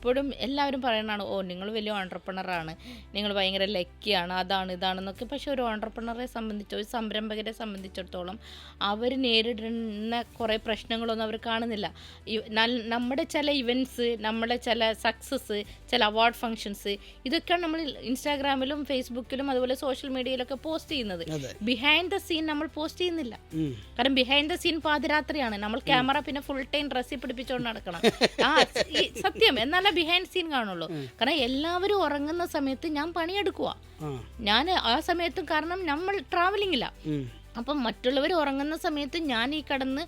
എപ്പോഴും എല്ലാവരും പറയുന്നതാണ്, ഓ നിങ്ങൾ വലിയ ഓൺട്രപ്രണറാണ്, നിങ്ങൾ ഭയങ്കര ലക്കിയാണ്, അതാണ് ഇതാണെന്നൊക്കെ. പക്ഷെ ഒരു ഓൺട്രപ്രണറെ സംബന്ധിച്ച്, ഒരു സംരംഭകരെ സംബന്ധിച്ചിടത്തോളം അവർ നേരിടുന്ന കുറേ പ്രശ്നങ്ങളൊന്നും അവർ കാണുന്നില്ല. നമ്മുടെ ചില ഇവൻറ്റ്സ്, നമ്മുടെ ചില സക്സസ്, ചില അവാർഡ് ഫങ്ഷൻസ്, ഇതൊക്കെയാണ് നമ്മൾ ഇൻസ്റ്റാഗ്രാമിലും ഫേസ്ബുക്കിലും അതുപോലെ സോഷ്യൽ മീഡിയയിലൊക്കെ പോസ്റ്റ് ചെയ്യുന്നത്. ബിഹൈൻഡ് ദ സീൻ നമ്മൾ പോസ്റ്റ് ചെയ്യുന്നില്ല. കാരണം ബിഹൈൻഡ് ദ സീൻ പാതിരാത്രിയാണ്, നമ്മൾ ക്യാമറ പിന്നെ ഫുൾ ടൈം ഡ്രസ്സിൽ പിടിപ്പിച്ചുകൊണ്ട് നടക്കണം. സത്യം, എന്നാലേ ബിഹൈൻഡ് സീൻ കാണുള്ളൂ. കാരണം എല്ലാവരും ഉറങ്ങുന്ന സമയത്ത് ഞാൻ പണിയെടുക്കുക, ഞാൻ ആ സമയത്തും, കാരണം നമ്മൾ ട്രാവലിംഗില്ല. അപ്പം മറ്റുള്ളവർ ഉറങ്ങുന്ന സമയത്ത് ഞാൻ ഈ കടന്ന്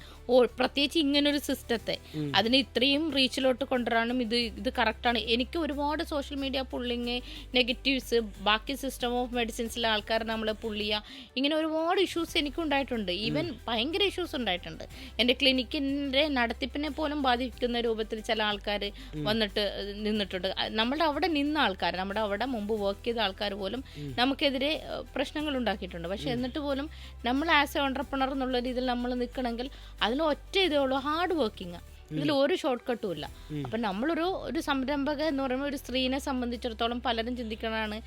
പ്രത്യേകിച്ച് ഇങ്ങനൊരു സിസ്റ്റത്തെ അതിന് ഇത്രയും റീച്ചിലോട്ട് കൊണ്ടുവരാനും ഇത് കറക്റ്റാണ്. എനിക്ക് ഒരുപാട് സോഷ്യൽ മീഡിയ പുള്ളിങ്, നെഗറ്റീവ്സ്, ബാക്കി സിസ്റ്റം ഓഫ് മെഡിസിൻസിലെ ആൾക്കാർ നമ്മളെ പുള്ളിയ, ഇങ്ങനെ ഒരുപാട് ഇഷ്യൂസ് എനിക്കുണ്ടായിട്ടുണ്ട്. ഈവൻ ഭയങ്കര ഇഷ്യൂസ് ഉണ്ടായിട്ടുണ്ട്. എൻ്റെ ക്ലിനിക്കിൻ്റെ നടത്തിപ്പിനെ പോലും ബാധിക്കുന്ന രൂപത്തിൽ ചില ആൾക്കാർ വന്നിട്ട് നിന്നിട്ടുണ്ട്. നമ്മുടെ അവിടെ നിന്ന ആൾക്കാർ, നമ്മുടെ അവിടെ മുമ്പ് വർക്ക് ചെയ്ത ആൾക്കാർ പോലും നമുക്കെതിരെ പ്രശ്നങ്ങൾ ഉണ്ടാക്കിയിട്ടുണ്ട്. പക്ഷെ എന്നിട്ട് പോലും നമ്മൾ ആസ് എ ഓൺട്രപ്രണർ എന്നുള്ള രീതിയിൽ നമ്മൾ നിൽക്കണമെങ്കിൽ അതിൽ ഒറ്റ ഇതേ ഉള്ളൂ, ഹാർഡ് വർക്കിംഗ്. ഇതിൽ ഒരു ഷോർട്ട് കട്ടും ഇല്ല. അപ്പം നമ്മളൊരു സംരംഭക എന്ന് പറയുമ്പോൾ ഒരു സ്ത്രീനെ സംബന്ധിച്ചിടത്തോളം പലരും ചിന്തിക്കണതാണ്,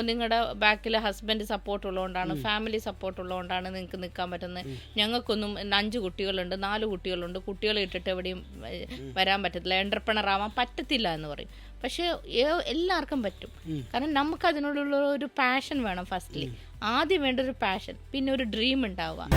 നിങ്ങളുടെ ബാക്കിൽ ഹസ്ബൻഡ് സപ്പോർട്ട് ഉള്ളതുകൊണ്ടാണ്, ഫാമിലി സപ്പോർട്ട് ഉള്ളതുകൊണ്ടാണ് നിങ്ങൾക്ക് നിൽക്കാൻ പറ്റുന്നത്. ഞങ്ങൾക്കൊന്നും 5 കുട്ടികളുണ്ട്, 4 കുട്ടികളുണ്ട്, കുട്ടികളെ ഇട്ടിട്ട് എവിടെയും വരാൻ പറ്റത്തില്ല, എൻ്റർപ്രണർ ആവാൻ പറ്റത്തില്ല എന്ന് പറയും. പക്ഷെ എല്ലാവർക്കും പറ്റും. കാരണം നമുക്ക് അതിനോടുള്ള ഒരു പാഷൻ വേണം. ഫസ്റ്റ്ലി ആദ്യം വേണ്ട ഒരു പാഷൻ, പിന്നെ ഒരു ഡ്രീം ഉണ്ടാവുക.